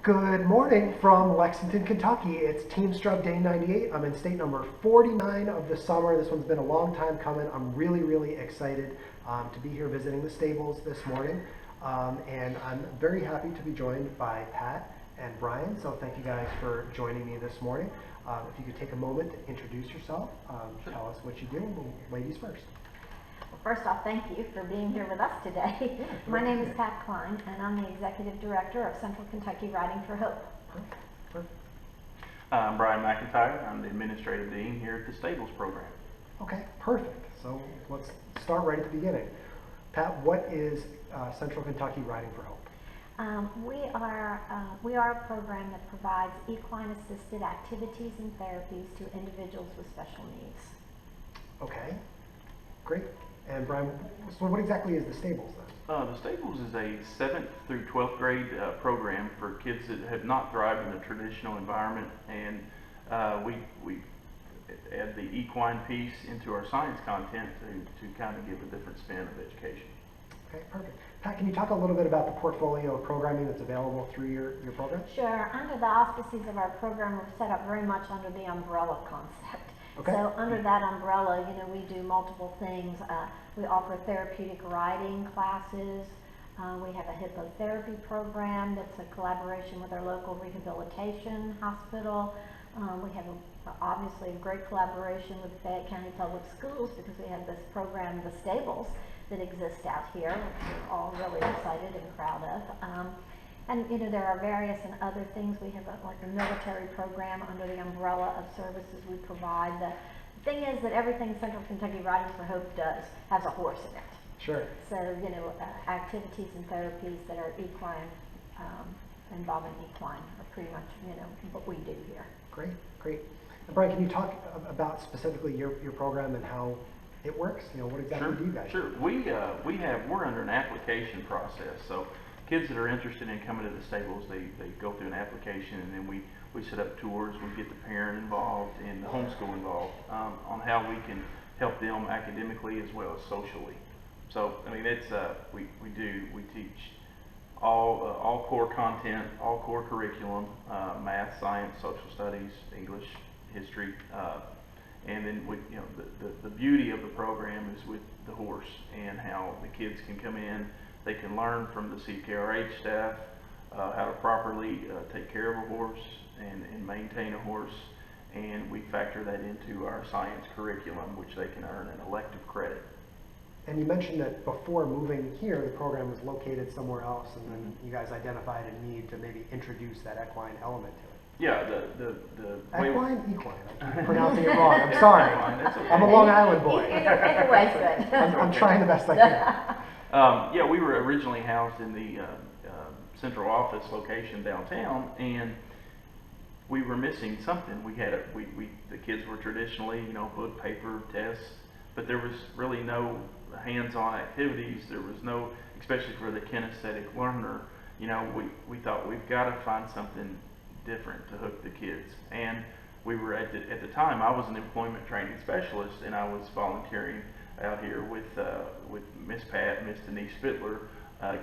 Good morning from Lexington, Kentucky. It's TeamStrub Day 98. I'm in state number 49 of the summer. This one's been a long time coming. I'm really excited to be here visiting the stables this morning. And I'm very happy to be joined by Pat and Brian. So thank you guys for joining me this morning. If you could take a moment to introduce yourself, tell us what you do. Ladies first. First off, thank you for being here with us today. My name is Pat Kline, and I'm the Executive Director of Central Kentucky Riding for Hope. Perfect. I'm Brian McIntyre. I'm the Administrative Dean here at the Stables Program. Okay, perfect. So let's start right at the beginning. Pat, what is Central Kentucky Riding for Hope? We are a program that provides equine-assisted activities and therapies to individuals with special needs. Okay, great. And Brian, so what exactly is the Stables then? The Stables is a 7th through 12th grade program for kids that have not thrived in a traditional environment, and we add the equine piece into our science content to kind of give a different spin of education. Okay, perfect. Pat, can you talk a little bit about the portfolio of programming that's available through your program? Sure. Under the auspices of our program, we're set up very much under the umbrella concept. Okay. So under that umbrella, we do multiple things. We offer therapeutic riding classes. We have a hippotherapy program that's a collaboration with our local rehabilitation hospital. We have obviously a great collaboration with Fayette County Public Schools because we have this program, the Stables, that exists out here, which we're all really excited and proud of. And there are various and other things. We have like a military program under the umbrella of services we provide. The thing is that everything Central Kentucky Riding for Hope does has a horse in it. Sure. So activities and therapies that are equine, involving equine, are pretty much what we do here. Great. And Brian, can you talk about specifically your program and how it works? What exactly do you guys do? Sure. We're under an application process. So kids that are interested in coming to the Stables, they go through an application, and then we set up tours. We get the parent involved and the homeschool involved on how we can help them academically as well as socially. So I mean, it's we teach all core content, all core curriculum, math, science, social studies, English, history, and then the beauty of the program is with the horse and how the kids can come in. They can learn from the CKRH staff how to properly take care of a horse and maintain a horse, and we factor that into our science curriculum, which they can earn an elective credit. And you mentioned that before moving here, the program was located somewhere else, and then you guys identified a need to maybe introduce that equine element to it. Yeah, the equine. I'm pronouncing it wrong. I'm sorry. Okay. I'm a Long Island boy. Either way's good. I'm trying the best I can. Yeah, we were originally housed in the central office location downtown, and we were missing something. We had the kids were traditionally, book, paper, tests, but there was really no hands-on activities. There was no, especially for the kinesthetic learner. We thought we've got to find something different to hook the kids. And we were at the time, I was an employment training specialist, and I was volunteering out here with Miss Pat, Miss Denise Fittler.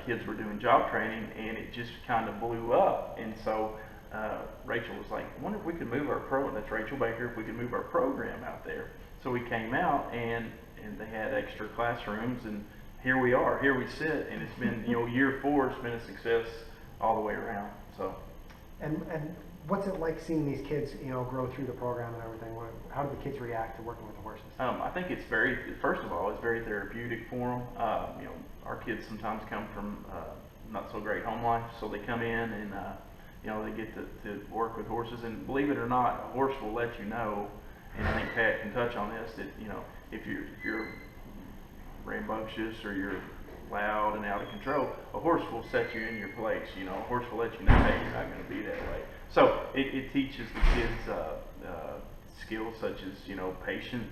Kids were doing job training, and it just kind of blew up. And so Rachel was like, I wonder if we could move our program, that's Rachel Baker, if we could move our program out there. So we came out, and they had extra classrooms, and here we are, here we sit, and it's been, year 4, it's been a success all the way around. So. And what's it like seeing these kids, grow through the program and everything? How do the kids react to working with the horses? I think it's first of all, it's very therapeutic for them. Our kids sometimes come from not so great home life, so they come in and they get to work with horses. And believe it or not, a horse will let you know. And I think Pat can touch on this, that if you're rambunctious or you're loud and out of control, a horse will set you in your place. A horse will let you know, hey, you're not going to be that way. So it teaches the kids skills such as patience,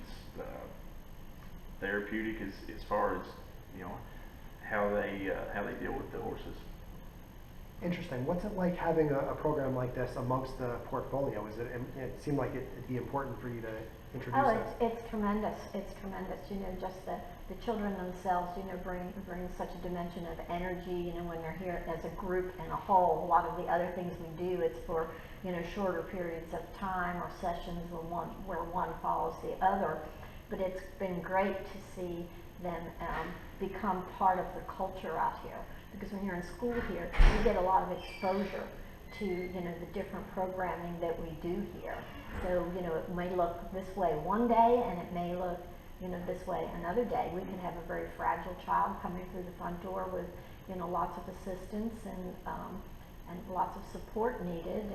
therapeutic as far as how they deal with the horses. Interesting. What's it like having a program like this amongst the portfolio? It seemed like it'd be important for you to introduce Oh, us? it's tremendous. It's tremendous. You know, just the children themselves, you know, bring such a dimension of energy. You know, when they're here as a group and a whole. A lot of the other things we do, it's for, you know, shorter periods of time or sessions where one follows the other. But it's been great to see them become part of the culture out here. Because when you're in school here, you get a lot of exposure to, you know, the different programming that we do here. So, you know, it may look this way one day and it may look, you know, this way another day. We can have a very fragile child coming through the front door with, you know, lots of assistance and lots of support needed.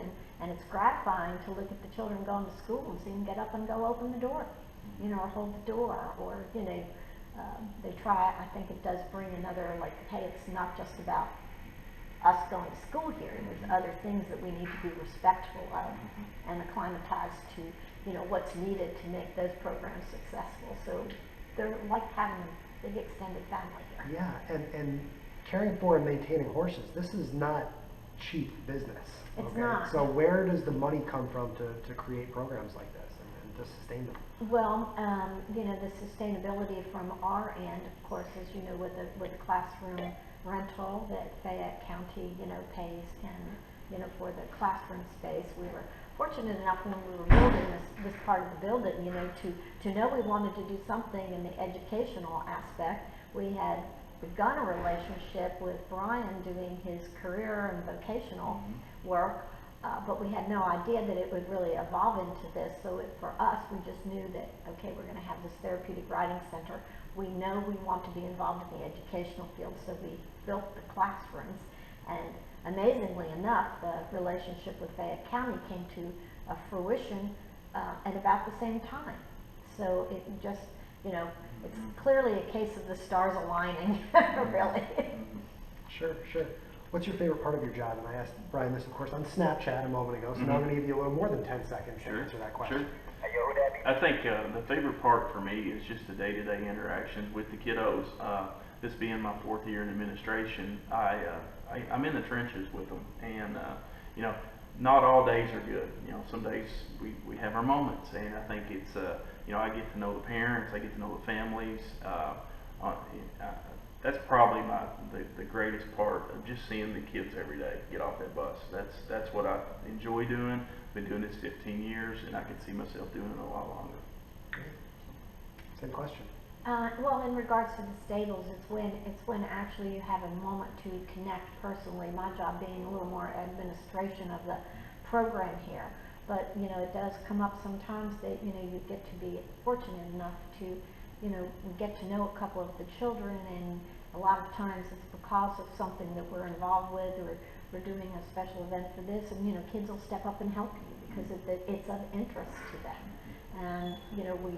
And it's gratifying to look at the children going to school and see them get up and go open the door, you know, or hold the door, or, you know, they try. I think it does bring another, like, hey, it's not just about us going to school here. There's other things that we need to be respectful of and acclimatized to, you know, what's needed to make those programs successful. So they're like having a big extended family here. Yeah, and caring for and maintaining horses, this is not cheap business. It's not. So where does the money come from to create programs like this and to sustain them? Well, you know, the sustainability from our end, of course, as you know, with the classroom rental that Fayette County, you know, pays, and, you know, for the classroom space. We were fortunate enough when we were building this part of the building, you know, to know we wanted to do something in the educational aspect. We had begun a relationship with Brian doing his career and vocational work, but we had no idea that it would really evolve into this. So for us, we just knew that, okay, we're going to have this therapeutic riding center. We know we want to be involved in the educational field, so we built the classrooms. And amazingly enough, the relationship with Fayette County came to a fruition at about the same time. So it just, you know, it's clearly a case of the stars aligning, really. Sure, sure. What's your favorite part of your job? And I asked Brian this, of course, on Snapchat a moment ago, so now I'm going to give you a little more than 10 seconds to answer that question. Sure. I think the favorite part for me is just the day-to-day interactions with the kiddos. This being my 4th year in administration, I'm in the trenches with them, and you know, not all days are good. You know, some days we have our moments, and I think it's you know, I get to know the parents, I get to know the families. That's probably the greatest part of just seeing the kids every day get off that bus. That's what I enjoy doing. Been doing this 15 years, and I can see myself doing it a lot longer. Same question. Well, in regards to the stables, it's when actually you have a moment to connect personally. My job being a little more administration of the program here, but you know, it does come up sometimes that, you know, you get to be fortunate enough to, you know, get to know a couple of the children, and a lot of times it's because of something that we're involved with, or we're doing a special event for this, and, you know, kids will step up and help you because it's of interest to them. And, you know, we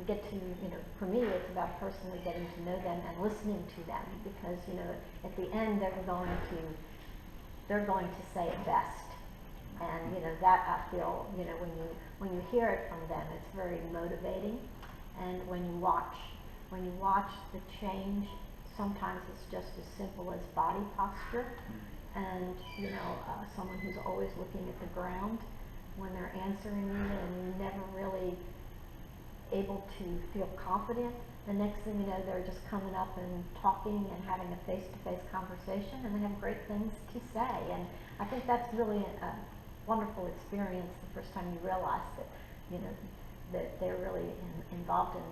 get to, you know, for me, it's about personally getting to know them and listening to them, because, you know, at the end they're going to say it best. And, you know, that I feel, you know, when you hear it from them, it's very motivating. And when you watch the change, sometimes it's just as simple as body posture. And, you know, someone who's always looking at the ground when they're answering you, and you're never really able to feel confident. The next thing you know, they're just coming up and talking and having a face-to-face conversation, and they have great things to say. And I think that's really a wonderful experience the first time you realize that, you know, that they're really involved in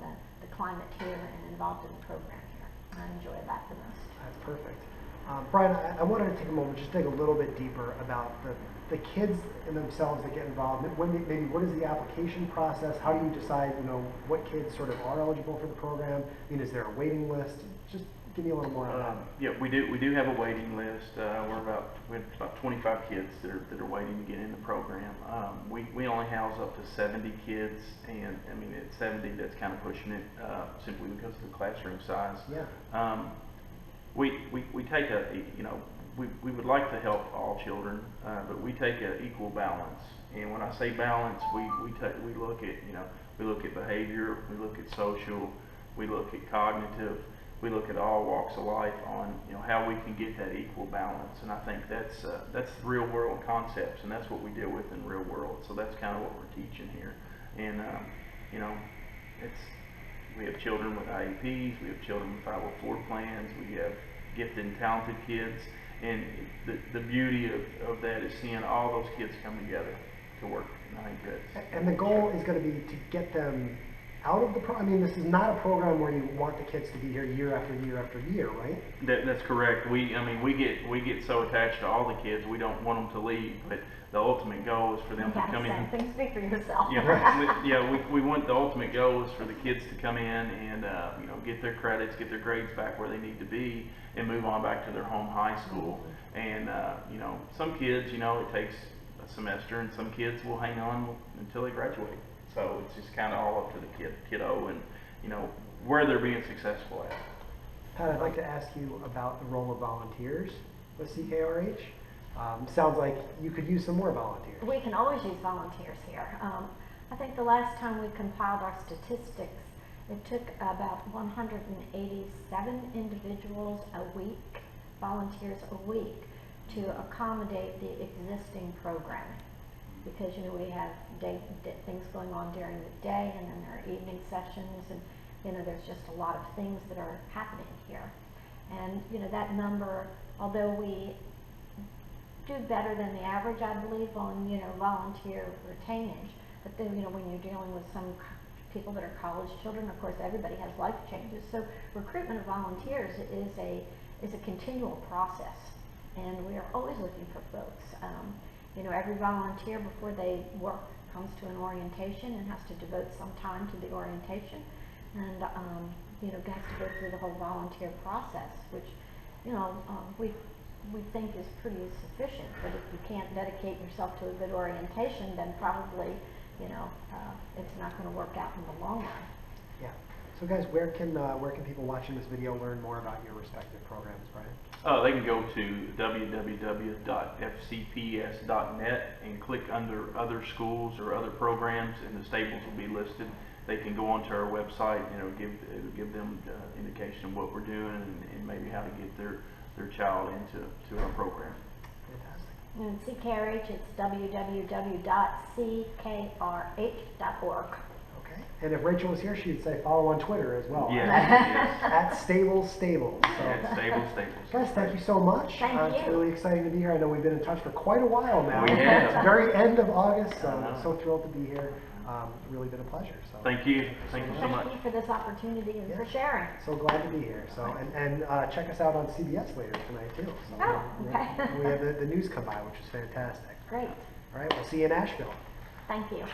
the climate here and involved in the program here. I enjoy that the most. That's perfect. Brian, I wanted to take a moment, just dig a little bit deeper about the kids in themselves that get involved. Maybe what is the application process? How do you decide, you know, what kids sort of are eligible for the program? I mean, is there a waiting list? Just give me a little more on that. Yeah, we do have a waiting list. We have about 25 kids that are waiting to get in the program. We only house up to 70 kids, and I mean, at 70, that's kind of pushing it simply because of the classroom size. Yeah. We take you know, we would like to help all children, but we take an equal balance. And when I say balance, we look at, you know, we look at behavior, we look at social, we look at cognitive, we look at all walks of life on, you know, how we can get that equal balance. And I think that's real world concepts, and that's what we deal with in real world. So that's kind of what we're teaching here. And you know, we have children with IEPs, we have children with 504 plans, we have gifted and talented kids, and the beauty of that is seeing all those kids come together to work. And I think that's... And the goal is going to be to get them out of the I mean, this is not a program where you want the kids to be here year after year after year, right? That's correct. We get so attached to all the kids, we don't want them to leave, but the ultimate goal is for them to come in. Things speak for yourself. We want the ultimate goal is for the kids to come in and you know, get their credits, get their grades back where they need to be, and move on back to their home high school. And you know, some kids, you know, it takes a semester, and some kids will hang on until they graduate. So it's just kind of all up to the kiddo, and you know, where they're being successful at. Pat, I'd like to ask you about the role of volunteers with CKRH. Sounds like you could use some more volunteers. We can always use volunteers here. I think the last time we compiled our statistics, it took about 187 individuals a week, volunteers a week, to accommodate the existing programming. Because, you know, we have things going on during the day, and then there are evening sessions, and, you know, there's just a lot of things that are happening here. And, you know, that number, although we do better than the average, I believe, on, you know, volunteer retainage, but then, you know, when you're dealing with some people that are college children, of course, everybody has life changes. So recruitment of volunteers is a continual process, and we are always looking for folks. You know, every volunteer before they work comes to an orientation and has to devote some time to the orientation, and you know, has to go through the whole volunteer process, which, you know, we think is pretty sufficient. But if you can't dedicate yourself to a good orientation, then probably, you know, it's not going to work out in the long run. Yeah. So guys, where can people watching this video learn more about your respective programs, Brian? They can go to www.fcps.net and click under other schools or other programs, and the stables will be listed. They can go onto our website, you know, it'll give them indication of what we're doing, and maybe how to get their child into our program. Fantastic. And CKRH, it's www.ckrh.org. Okay. And if Rachel was here, she'd say follow on Twitter as well. Yes. At Stable. So. At Stable. Guys, thank you so much. Thank you. It's really exciting to be here. I know we've been in touch for quite a while now. We have. It's the very end of August, so I'm so thrilled to be here. Really been a pleasure. So Thank you. Thank you so much. Thank you for this opportunity and for sharing. So glad to be here. So and check us out on CBS later tonight too. So Oh, okay. we have the news come by, which is fantastic. Great. All right, we'll see you in Asheville. Thank you.